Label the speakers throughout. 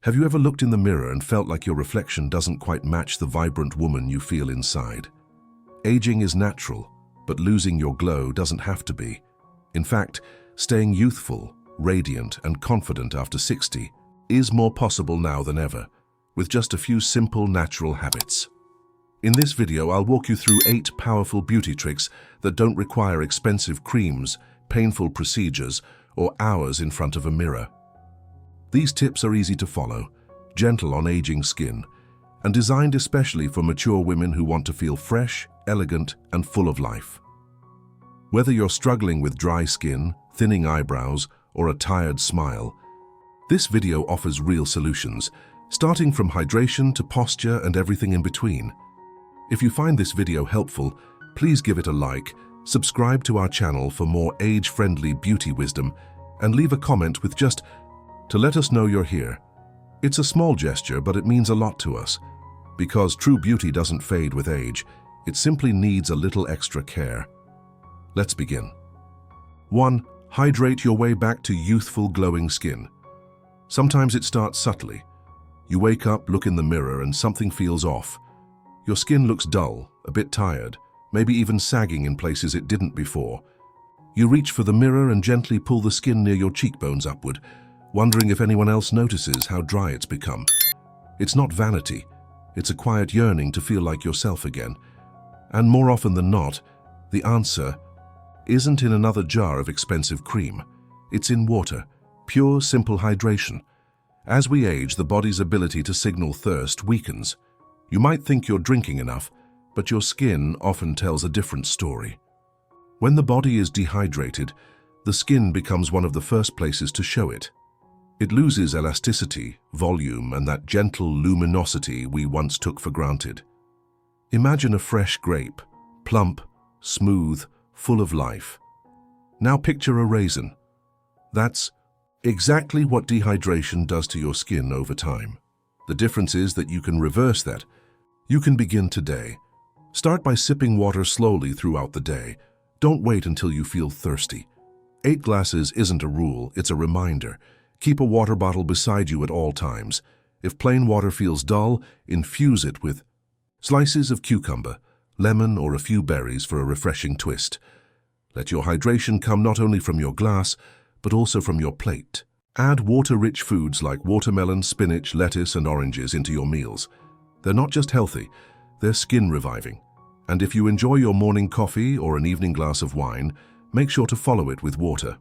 Speaker 1: Have you ever looked in the mirror and felt like your reflection doesn't quite match the vibrant woman you feel inside? Aging is natural, but losing your glow doesn't have to be. In fact, staying youthful, radiant, and confident after 60 is more possible now than ever, with just a few simple, natural habits. In this video, I'll walk you through 8 powerful beauty tricks that don't require expensive creams, painful procedures, or hours in front of a mirror. These tips are easy to follow, gentle on aging skin, and designed especially for mature women who want to feel fresh, elegant, and full of life. Whether you're struggling with dry skin, thinning eyebrows, or a tired smile, this video offers real solutions, starting from hydration to posture and everything in between. If you find this video helpful, please give it a like, subscribe to our channel for more age-friendly beauty wisdom, and leave a comment with just to let us know you're here. It's a small gesture, but it means a lot to us, because true beauty doesn't fade with age. It simply needs a little extra care. Let's begin. 1. Hydrate your way back to youthful, glowing skin. Sometimes it starts subtly. You wake up, look in the mirror, and something feels off. Your skin looks dull, a bit tired, maybe even sagging in places it didn't before. You reach for the mirror and gently pull the skin near your cheekbones upward, wondering if anyone else notices how dry it's become. It's not vanity. It's a quiet yearning to feel like yourself again. And more often than not, the answer isn't in another jar of expensive cream. It's in water, pure, simple hydration. As we age, the body's ability to signal thirst weakens. You might think you're drinking enough, but your skin often tells a different story. When the body is dehydrated, the skin becomes one of the first places to show it. It loses elasticity, volume, and that gentle luminosity we once took for granted. Imagine a fresh grape, plump, smooth, full of life. Now picture a raisin. That's exactly what dehydration does to your skin over time. The difference is that you can reverse that. You can begin today. Start by sipping water slowly throughout the day. Don't wait until you feel thirsty. 8 glasses isn't a rule, it's a reminder. Keep a water bottle beside you at all times. If plain water feels dull, infuse it with slices of cucumber, lemon, or a few berries for a refreshing twist. Let your hydration come not only from your glass, but also from your plate. Add water-rich foods like watermelon, spinach, lettuce, and oranges into your meals. They're not just healthy, they're skin-reviving. And if you enjoy your morning coffee or an evening glass of wine, make sure to follow it with water.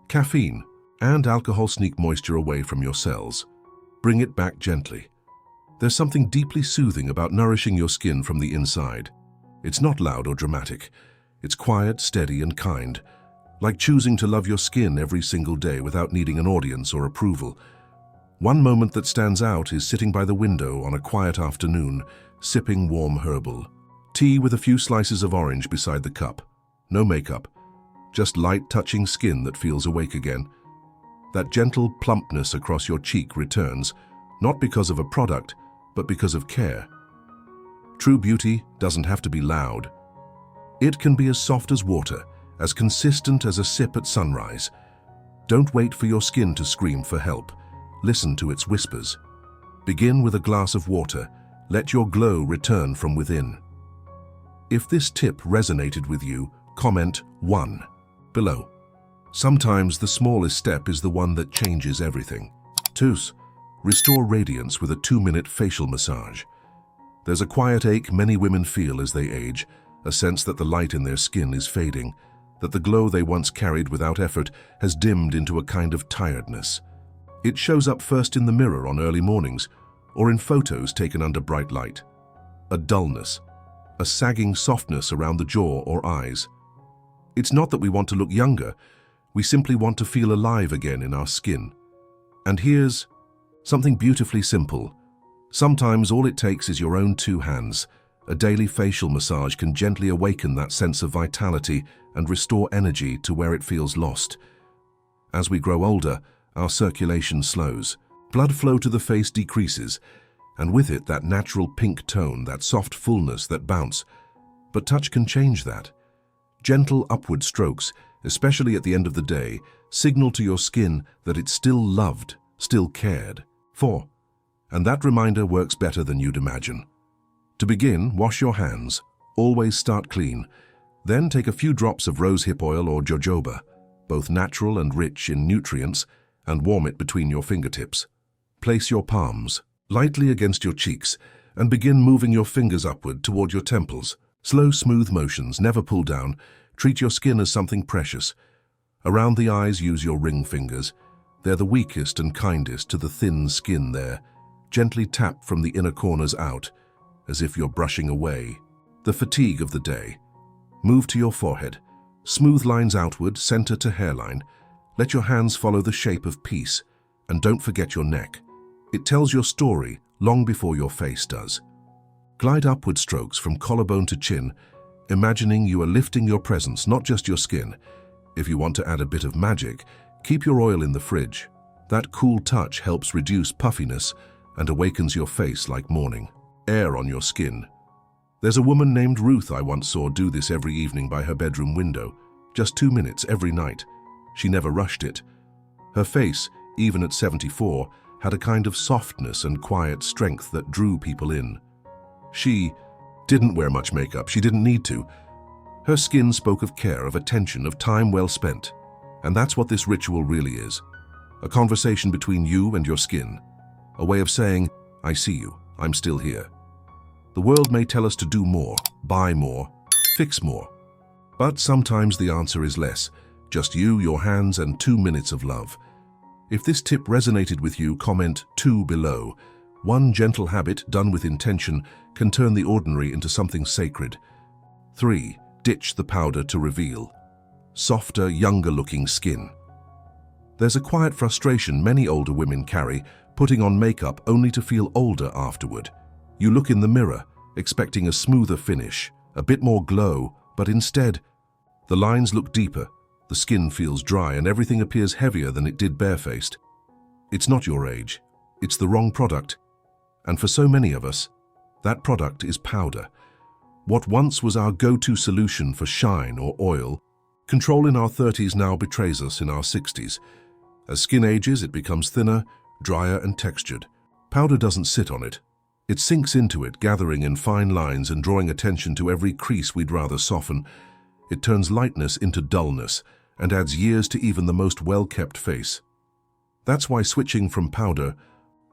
Speaker 1: Caffeine and alcohol sneak moisture away from your cells. Bring it back gently. There's something deeply soothing about nourishing your skin from the inside. It's not loud or dramatic. It's quiet, steady, and kind, like choosing to love your skin every single day without needing an audience or approval. One moment that stands out is sitting by the window on a quiet afternoon, sipping warm herbal tea with a few slices of orange beside the cup. No makeup, just light touching skin that feels awake again. That gentle plumpness across your cheek returns, not because of a product, but because of care. True beauty doesn't have to be loud. It can be as soft as water, as consistent as a sip at sunrise. Don't wait for your skin to scream for help. Listen to its whispers. Begin with a glass of water. Let your glow return from within. If this tip resonated with you, comment 1 below. Sometimes the smallest step is the one that changes everything. 2. Restore radiance with a 2-minute facial massage. There's a quiet ache many women feel as they age, a sense that the light in their skin is fading, that the glow they once carried without effort has dimmed into a kind of tiredness. It shows up first in the mirror on early mornings, or in photos taken under bright light. A dullness, a sagging softness around the jaw or eyes. It's not that we want to look younger, we simply want to feel alive again in our skin. And here's something beautifully simple. Sometimes all it takes is your own 2 hands. A daily facial massage can gently awaken that sense of vitality and restore energy to where it feels lost. As we grow older, our circulation slows. Blood flow to the face decreases, and with it that natural pink tone, that soft fullness, that bounce. But touch can change that. Gentle upward strokes, especially at the end of the day, signal to your skin that it's still loved, still cared. 4. And that reminder works better than you'd imagine. To begin, wash your hands. Always start clean. Then take a few drops of rosehip oil or jojoba, both natural and rich in nutrients, and warm it between your fingertips. Place your palms lightly against your cheeks and begin moving your fingers upward toward your temples. Slow, smooth motions, never pull down. Treat your skin as something precious. Around the eyes, use your ring fingers. They're the weakest and kindest to the thin skin there. Gently tap from the inner corners out, as if you're brushing away the fatigue of the day. Move to your forehead. Smooth lines outward, center to hairline. Let your hands follow the shape of peace, and don't forget your neck. It tells your story long before your face does. Glide upward strokes from collarbone to chin, imagining you are lifting your presence, not just your skin. If you want to add a bit of magic, keep your oil in the fridge. That cool touch helps reduce puffiness and awakens your face like morning. Air on your skin. There's a woman named Ruth I once saw do this every evening by her bedroom window, just 2 minutes every night. She never rushed it. Her face, even at 74, had a kind of softness and quiet strength that drew people in. She didn't wear much makeup. She didn't need to. Her skin spoke of care, of attention, of time well spent. And that's what this ritual really is. A conversation between you and your skin. A way of saying, I see you, I'm still here. The world may tell us to do more, buy more, fix more. But sometimes the answer is less. Just you, your hands, and 2 minutes of love. If this tip resonated with you, comment 2 below. One gentle habit done with intention can turn the ordinary into something sacred. 3. Ditch the powder to reveal softer, younger-looking skin. There's a quiet frustration many older women carry, putting on makeup only to feel older afterward. You look in the mirror, expecting a smoother finish, a bit more glow, but instead, the lines look deeper, the skin feels dry, and everything appears heavier than it did barefaced. It's not your age. It's the wrong product. And for so many of us, that product is powder. What once was our go-to solution for shine or oil, control in our 30s now betrays us in our 60s. As skin ages, it becomes thinner, drier, and textured. Powder doesn't sit on it. It sinks into it, gathering in fine lines and drawing attention to every crease we'd rather soften. It turns lightness into dullness and adds years to even the most well-kept face. That's why switching from powder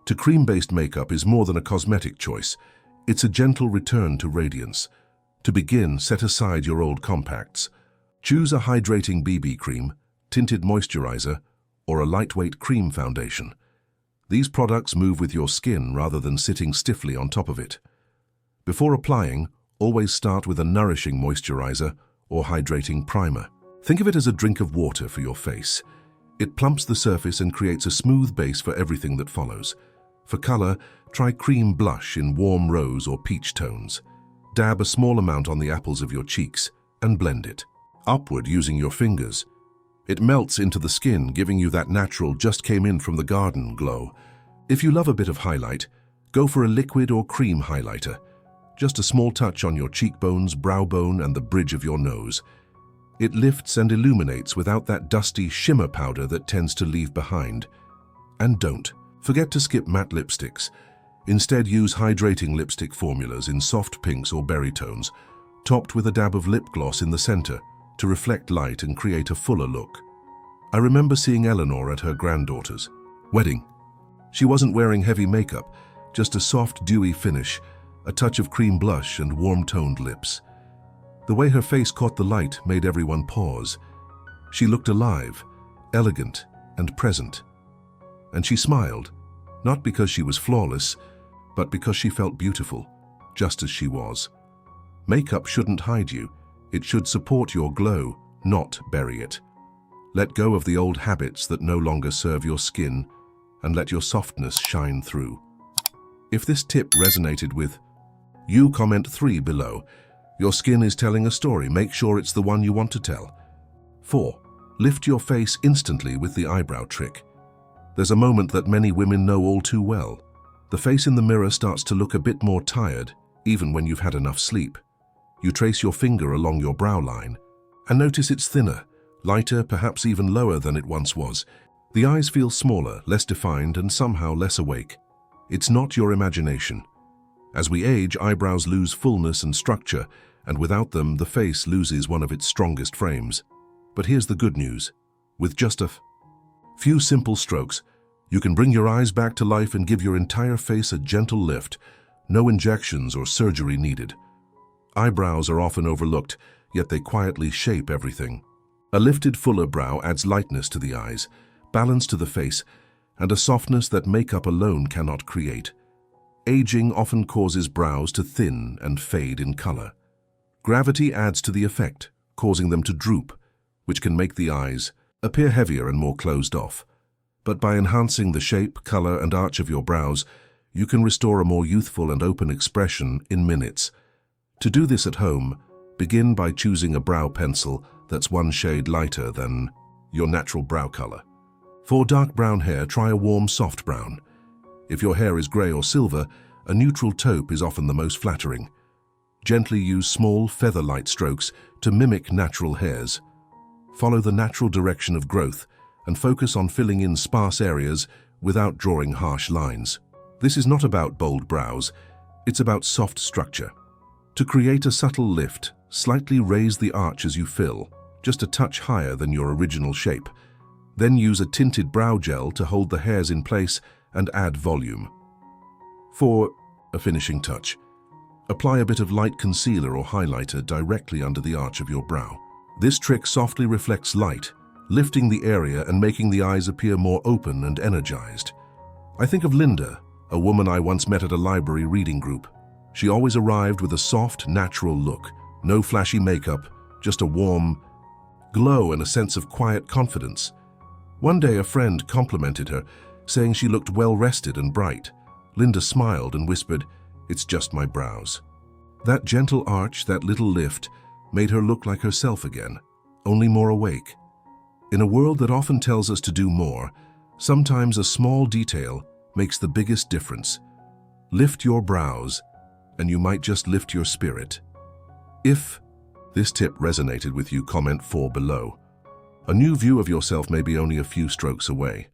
Speaker 1: to cream-based makeup is more than a cosmetic choice. It's a gentle return to radiance. To begin, set aside your old compacts. Choose a hydrating BB cream, tinted moisturizer, or a lightweight cream foundation. These products move with your skin rather than sitting stiffly on top of it. Before applying, always start with a nourishing moisturizer or hydrating primer. Think of it as a drink of water for your face. It plumps the surface and creates a smooth base for everything that follows. For color, try cream blush in warm rose or peach tones. Dab a small amount on the apples of your cheeks and blend it upward using your fingers. It melts into the skin, giving you that natural just came in from the garden glow. If you love a bit of highlight, go for a liquid or cream highlighter. Just a small touch on your cheekbones, brow bone, and the bridge of your nose. It lifts and illuminates without that dusty shimmer powder that tends to leave behind. And don't forget to skip matte lipsticks. Instead, use hydrating lipstick formulas in soft pinks or berry tones, topped with a dab of lip gloss in the center to reflect light and create a fuller look. I remember seeing Eleanor at her granddaughter's wedding. She wasn't wearing heavy makeup, just a soft, dewy finish, a touch of cream blush and warm-toned lips. The way her face caught the light made everyone pause. She looked alive, elegant, and present. And she smiled, not because she was flawless, but because she felt beautiful, just as she was. Makeup shouldn't hide you. It should support your glow, not bury it. Let go of the old habits that no longer serve your skin and let your softness shine through. If this tip resonated with you, comment 3 below. Your skin is telling a story. Make sure it's the one you want to tell. 4. Lift your face instantly with the eyebrow trick. There's a moment that many women know all too well. The face in the mirror starts to look a bit more tired, even when you've had enough sleep. You trace your finger along your brow line and notice it's thinner, lighter, perhaps even lower than it once was. The eyes feel smaller, less defined, and somehow less awake. It's not your imagination. As we age, eyebrows lose fullness and structure, and without them, the face loses one of its strongest frames. But here's the good news. With just a few simple strokes, you can bring your eyes back to life and give your entire face a gentle lift. No injections or surgery needed. Eyebrows are often overlooked, yet they quietly shape everything. A lifted, fuller brow adds lightness to the eyes, balance to the face, and a softness that makeup alone cannot create. Aging often causes brows to thin and fade in color. Gravity adds to the effect, causing them to droop, which can make the eyes appear heavier and more closed off. But by enhancing the shape, color, and arch of your brows, you can restore a more youthful and open expression in minutes. To do this at home, begin by choosing a brow pencil that's one shade lighter than your natural brow color. For dark brown hair, try a warm, soft brown. If your hair is gray or silver, a neutral taupe is often the most flattering. Gently use small, feather-light strokes to mimic natural hairs. Follow the natural direction of growth and focus on filling in sparse areas without drawing harsh lines. This is not about bold brows, it's about soft structure. To create a subtle lift, slightly raise the arch as you fill, just a touch higher than your original shape. Then use a tinted brow gel to hold the hairs in place and add volume. For a finishing touch, apply a bit of light concealer or highlighter directly under the arch of your brow. This trick softly reflects light, lifting the area and making the eyes appear more open and energized. I think of Linda, a woman I once met at a library reading group. She always arrived with a soft, natural look, no flashy makeup, just a warm glow and a sense of quiet confidence. One day a friend complimented her, saying she looked well-rested and bright. Linda smiled and whispered, "It's just my brows." That gentle arch, that little lift, made her look like herself again, only more awake. In a world that often tells us to do more, sometimes a small detail makes the biggest difference. Lift your brows, and you might just lift your spirit. If this tip resonated with you, comment 4 below. A new view of yourself may be only a few strokes away.